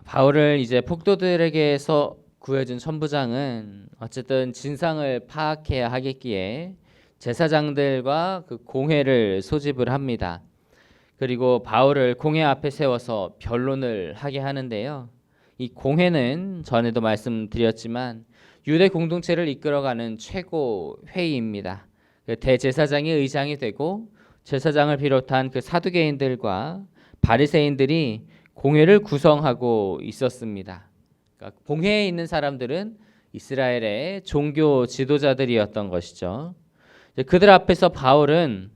바울을 이제 폭도들에게서 구해준 천부장은 어쨌든 진상을 파악해야 하겠기에 제사장들과 그 공회를 소집을 합니다. 그리고 바울을 공회 앞에 세워서 변론을 하게 하는데요. 이 공회는 전에도 말씀드렸지만 유대 공동체를 이끌어가는 최고 회의입니다. 그 대제사장이 의장이 되고 제사장을 비롯한 그 사두개인들과 바리새인들이 공회를 구성하고 있었습니다. 그러니까 공회에 있는 사람들은 이스라엘의 종교 지도자들이었던 것이죠. 그들 앞에서 바울은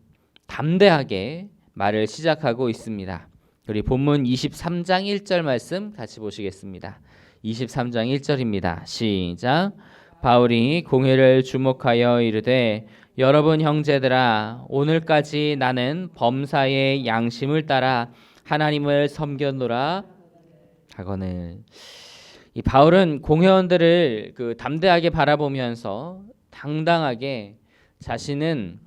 담대하게 말을 시작하고 있습니다. 우리 본문 23장 1절 말씀 같이 보시겠습니다. 23장 1절입니다. 시작. 바울이 공회를 주목하여 이르되 여러분 형제들아 오늘까지 나는 범사의 양심을 따라 하나님을 섬겼노라 하거늘. 이 바울은 공회원들을 담대하게 바라보면서 당당하게 자신은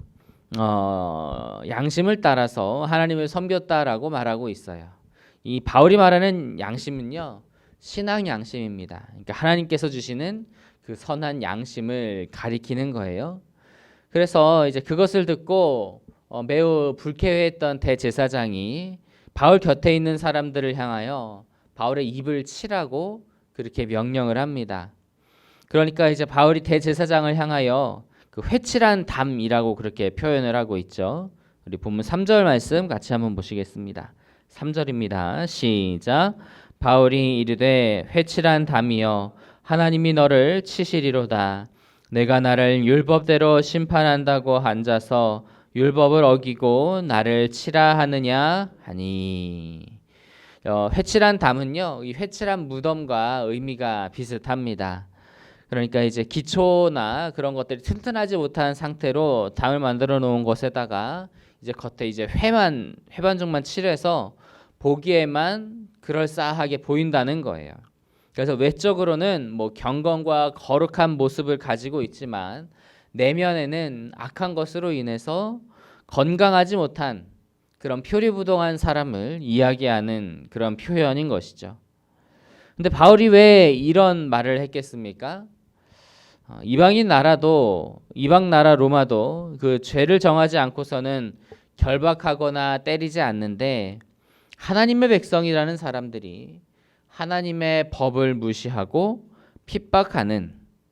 양심을 따라서 하나님을 섬겼다라고 말하고 있어요. 이 바울이 말하는 양심은요, 신앙 양심입니다. 그러니까 하나님께서 주시는 그 선한 양심을 가리키는 거예요. 그래서 이제 그것을 듣고 매우 불쾌해했던 대제사장이 바울 곁에 있는 사람들을 향하여 바울의 입을 치라고 그렇게 명령을 합니다. 그러니까 이제 바울이 대제사장을 향하여 그 회칠한 담이라고 그렇게 표현을 하고 있죠. 우리 본문 3절 말씀 같이 한번 보시겠습니다. 3절입니다. 시작. 바울이 이르되 회칠한 담이여 하나님이 너를 치시리로다. 내가 나를 율법대로 심판한다고 앉아서 율법을 어기고 나를 치라 하느냐 하니. 회칠한 담은요, 이 회칠한 무덤과 의미가 비슷합니다. 그러니까 이제 기초나 그런 것들이 튼튼하지 못한 상태로 담을 만들어 놓은 것에다가 이제 겉에 이제 회반죽만 칠해서 보기에만 그럴싸하게 보인다는 거예요. 그래서 외적으로는 뭐 경건과 거룩한 모습을 가지고 있지만 내면에는 악한 것으로 인해서 건강하지 못한 그런 표리부동한 사람을 이야기하는 그런 표현인 것이죠. 근데 바울이 왜 이런 말을 했겠습니까? 이방 나라 로마도 그 죄를 정하지 않고서는 결박하거나 때리지 않는데 하나님의 백성이라는 사람들이 하나님의 법을 무시하고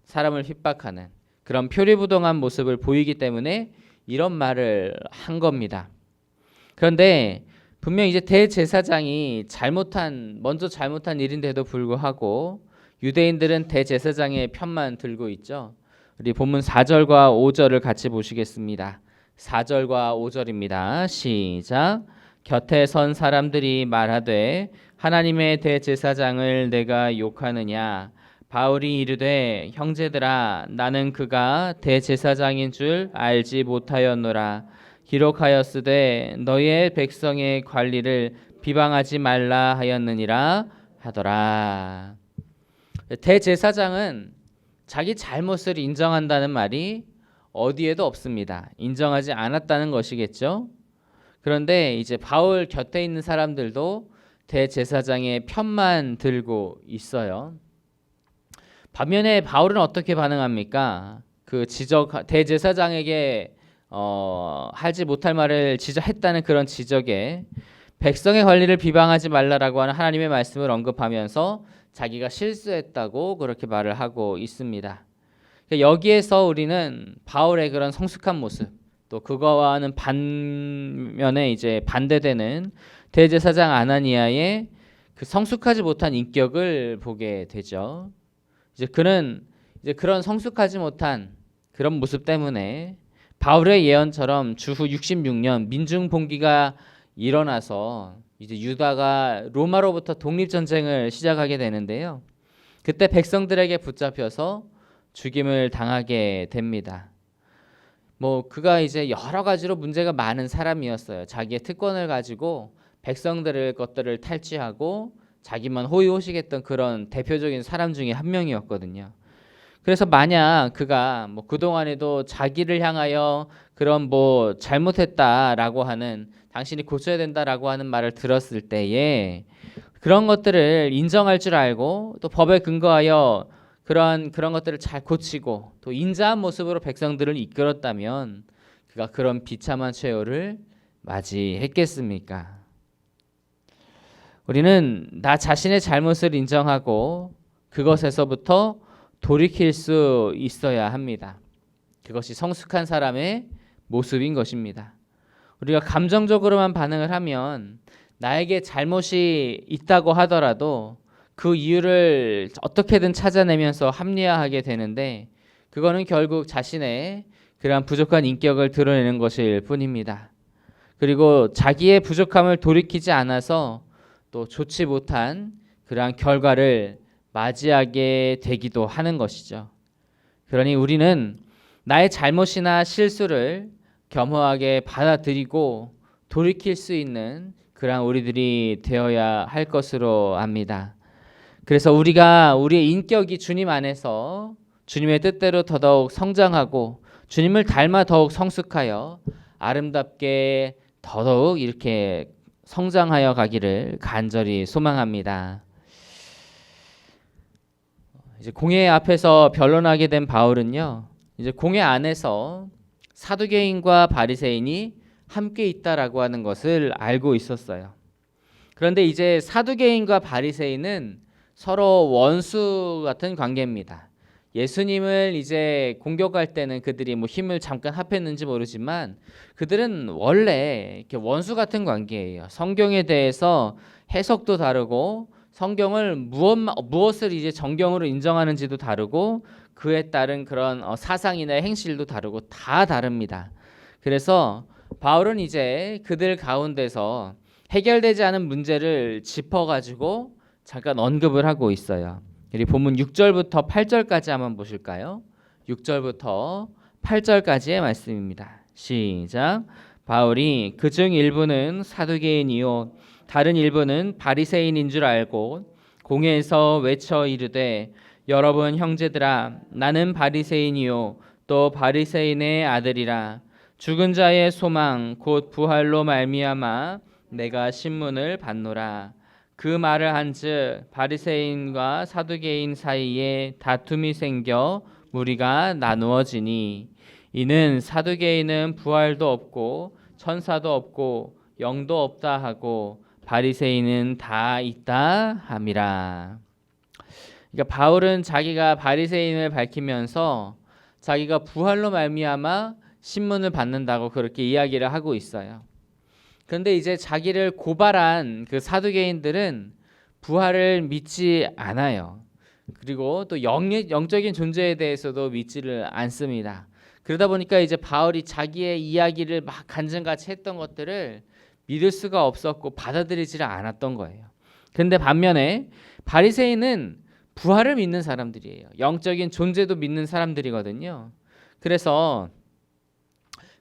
사람을 핍박하는 그런 표리부동한 모습을 보이기 때문에 이런 말을 한 겁니다. 그런데 분명 이제 대제사장이 먼저 잘못한 일인데도 불구하고 유대인들은 대제사장의 편만 들고 있죠. 우리 본문 4절과 5절을 같이 보시겠습니다. 4절과 5절입니다. 시작. 곁에 선 사람들이 말하되 하나님의 대제사장을 내가 욕하느냐. 바울이 이르되 형제들아 나는 그가 대제사장인 줄 알지 못하였노라. 기록하였으되 너희의 백성의 관리를 비방하지 말라 하였느니라 하더라. 대제사장은 자기 잘못을 인정한다는 말이 어디에도 없습니다. 인정하지 않았다는 것이겠죠. 그런데 이제 바울 곁에 있는 사람들도 대제사장의 편만 들고 있어요. 반면에 바울은 어떻게 반응합니까? 대제사장에게 하지 못할 말을 했다는 그런 지적에 백성의 관리를 비방하지 말라라고 하는 하나님의 말씀을 언급하면서 자기가 실수했다고 그렇게 말을 하고 있습니다. 여기에서 우리는 바울의 그런 성숙한 모습, 또 그거와는 반면에 이제 반대되는 대제사장 아나니아의 그 성숙하지 못한 인격을 보게 되죠. 이제 그는 그런 성숙하지 못한 그런 모습 때문에 바울의 예언처럼 주후 66년 민중 봉기가 일어나서 이제 유다가 로마로부터 독립 전쟁을 시작하게 되는데요. 그때 백성들에게 붙잡혀서 죽임을 당하게 됩니다. 그가 이제 여러 가지로 문제가 많은 사람이었어요. 자기의 특권을 가지고 백성들의 것들을 탈취하고 자기만 호의호식했던 그런 대표적인 사람 중에 한 명이었거든요. 그래서 만약 그가 그동안에도 자기를 향하여 그런 잘못했다라고 하는 당신이 고쳐야 된다라고 하는 말을 들었을 때에 그런 것들을 인정할 줄 알고 또 법에 근거하여 그런 것들을 잘 고치고 또 인자한 모습으로 백성들을 이끌었다면 그가 그런 비참한 최후를 맞이했겠습니까? 우리는 나 자신의 잘못을 인정하고 그것에서부터 돌이킬 수 있어야 합니다. 그것이 성숙한 사람의 모습인 것입니다. 우리가 감정적으로만 반응을 하면 나에게 잘못이 있다고 하더라도 그 이유를 어떻게든 찾아내면서 합리화하게 되는데 그거는 결국 자신의 그러한 부족한 인격을 드러내는 것일 뿐입니다. 그리고 자기의 부족함을 돌이키지 않아서 또 좋지 못한 그러한 결과를 맞이하게 되기도 하는 것이죠. 그러니 우리는 나의 잘못이나 실수를 겸허하게 받아들이고 돌이킬 수 있는 그러한 우리들이 되어야 할 것으로 압니다. 그래서 우리가 우리의 인격이 주님 안에서 주님의 뜻대로 더더욱 성장하고 주님을 닮아 더욱 성숙하여 아름답게 더더욱 이렇게 성장하여 가기를 간절히 소망합니다. 이제 공회 앞에서 변론하게 된 바울은요, 이제 공회 안에서 사두개인과 바리새인이 함께 있다라고 하는 것을 알고 있었어요. 그런데 이제 사두개인과 바리새인은 서로 원수 같은 관계입니다. 예수님을 이제 공격할 때는 그들이 뭐 힘을 잠깐 합했는지 모르지만 그들은 원래 이렇게 원수 같은 관계예요. 성경에 대해서 해석도 다르고 성경을 무엇을 이제 정경으로 인정하는지도 다르고 그에 따른 그런 사상이나 행실도 다르고 다 다릅니다. 그래서 바울은 이제 그들 가운데서 해결되지 않은 문제를 짚어가지고 잠깐 언급을 하고 있어요. 우리 본문 6절부터 8절까지 한번 보실까요? 6절부터 8절까지의 말씀입니다. 시작. 바울이 그중 일부는 사두개인이요 다른 일부는 바리새인인 줄 알고 공회에서 외쳐 이르되 여러분 형제들아 나는 바리새인이요 또 바리새인의 아들이라 죽은 자의 소망 곧 부활로 말미암아 내가 신문을 받노라. 그 말을 한즉 바리새인과 사두개인 사이에 다툼이 생겨 무리가 나누어지니 이는 사두개인은 부활도 없고 천사도 없고 영도 없다 하고 바리새인은 다 있다 함이라. 그러니까 바울은 자기가 바리새인을 밝히면서 자기가 부활로 말미암아 신문을 받는다고 그렇게 이야기를 하고 있어요. 그런데 이제 자기를 고발한 그 사두개인들은 부활을 믿지 않아요. 그리고 또 영적인 존재에 대해서도 믿지를 않습니다. 그러다 보니까 이제 바울이 자기의 이야기를 막 간증같이 했던 것들을 믿을 수가 없었고 받아들이지를 않았던 거예요. 그런데 반면에 바리새인은 부활을 믿는 사람들이에요. 영적인 존재도 믿는 사람들이거든요. 그래서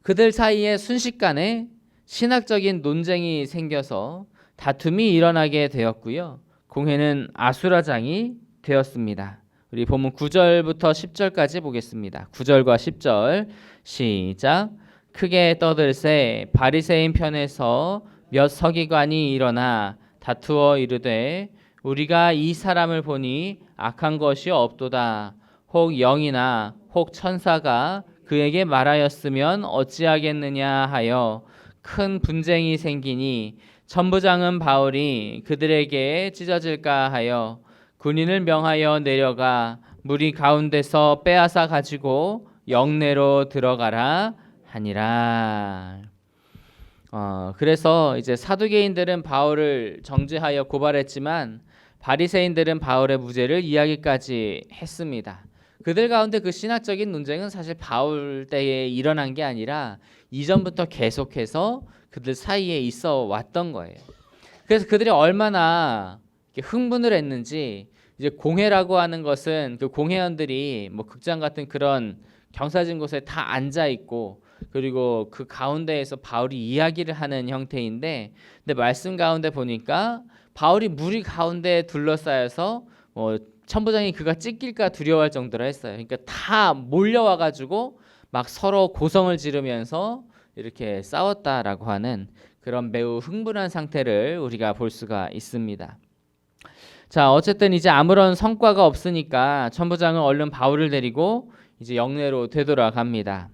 그들 사이에 순식간에 신학적인 논쟁이 생겨서 다툼이 일어나게 되었고요. 공회는 아수라장이 되었습니다. 우리 본문 9절부터 10절까지 보겠습니다. 9절과 10절 시작. 크게 떠들새 바리새인 편에서 몇 서기관이 일어나 다투어 이르되 우리가 이 사람을 보니 악한 것이 없도다. 혹 영이나 혹 천사가 그에게 말하였으면 어찌하겠느냐 하여 큰 분쟁이 생기니 천부장은 바울이 그들에게 찢어질까 하여 군인을 명하여 내려가 무리 가운데서 빼앗아 가지고 영내로 들어가라 하니라. 그래서 이제 사두개인들은 바울을 정죄하여 고발했지만 바리새인들은 바울의 무죄를 이야기까지 했습니다. 그들 가운데 그 신학적인 논쟁은 사실 바울 때에 일어난 게 아니라 이전부터 계속해서 그들 사이에 있어 왔던 거예요. 그래서 그들이 얼마나 흥분을 했는지 이제 공회라고 하는 것은 그 공회원들이 뭐 극장 같은 그런 경사진 곳에 다 앉아 있고 그리고 그 가운데에서 바울이 이야기를 하는 형태인데 근데 말씀 가운데 보니까 바울이 무리 가운데 둘러싸여서 천부장이 그가 찢길까 두려워할 정도로 했어요. 그러니까 다 몰려와 가지고 막 서로 고성을 지르면서 이렇게 싸웠다라고 하는 그런 매우 흥분한 상태를 우리가 볼 수가 있습니다. 자, 어쨌든 이제 아무런 성과가 없으니까 천부장은 얼른 바울을 데리고 이제 영내로 되돌아갑니다.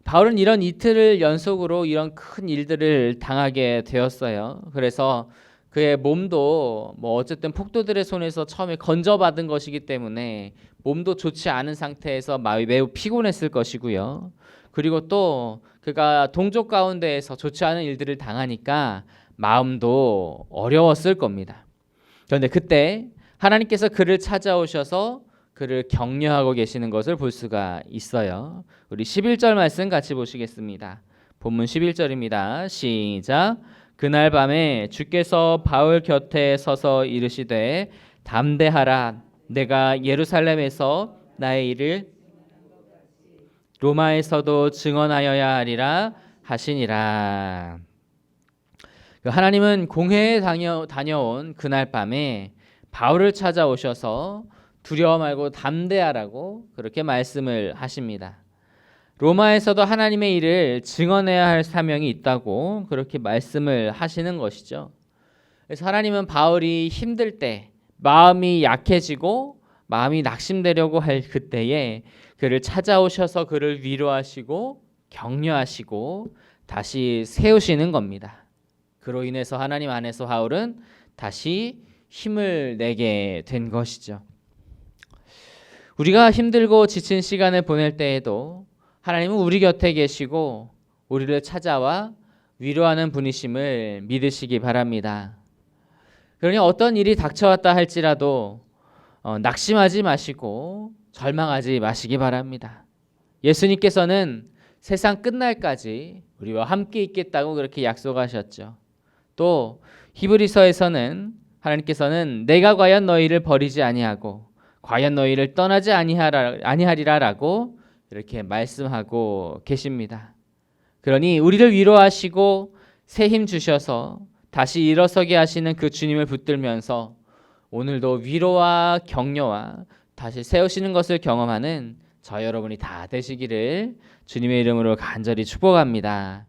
바울은 이런 이틀을 연속으로 이런 큰 일들을 당하게 되었어요. 그래서 그의 몸도 뭐 어쨌든 폭도들의 손에서 처음에 건져받은 것이기 때문에 몸도 좋지 않은 상태에서 매우 피곤했을 것이고요. 그리고 또 그가 동족 가운데에서 좋지 않은 일들을 당하니까 마음도 어려웠을 겁니다. 그런데 그때 하나님께서 그를 찾아오셔서 그를 격려하고 계시는 것을 볼 수가 있어요. 우리 11절 말씀 같이 보시겠습니다. 본문 11절입니다. 시작. 그날 밤에 주께서 바울 곁에 서서 이르시되 담대하라. 내가 예루살렘에서 나의 일을 로마에서도 증언하여야 하리라 하시니라. 하나님은 공회에 다녀온 그날 밤에 바울을 찾아오셔서 두려워 말고 담대하라고 그렇게 말씀을 하십니다. 로마에서도 하나님의 일을 증언해야 할 사명이 있다고 그렇게 말씀을 하시는 것이죠. 그래서 하나님은 바울이 힘들 때, 마음이 약해지고 마음이 낙심되려고 할 그때에 그를 찾아오셔서 그를 위로하시고 격려하시고 다시 세우시는 겁니다. 그로 인해서 하나님 안에서 바울은 다시 힘을 내게 된 것이죠. 우리가 힘들고 지친 시간을 보낼 때에도 하나님은 우리 곁에 계시고 우리를 찾아와 위로하는 분이심을 믿으시기 바랍니다. 그러니 어떤 일이 닥쳐왔다 할지라도 낙심하지 마시고 절망하지 마시기 바랍니다. 예수님께서는 세상 끝날까지 우리와 함께 있겠다고 그렇게 약속하셨죠. 또 히브리서에서는 하나님께서는 내가 과연 너희를 버리지 아니하고 과연 너희를 떠나지 아니하리라라고 이렇게 말씀하고 계십니다. 그러니 우리를 위로하시고 새 힘 주셔서 다시 일어서게 하시는 그 주님을 붙들면서 오늘도 위로와 격려와 다시 세우시는 것을 경험하는 저 여러분이 다 되시기를 주님의 이름으로 간절히 축복합니다.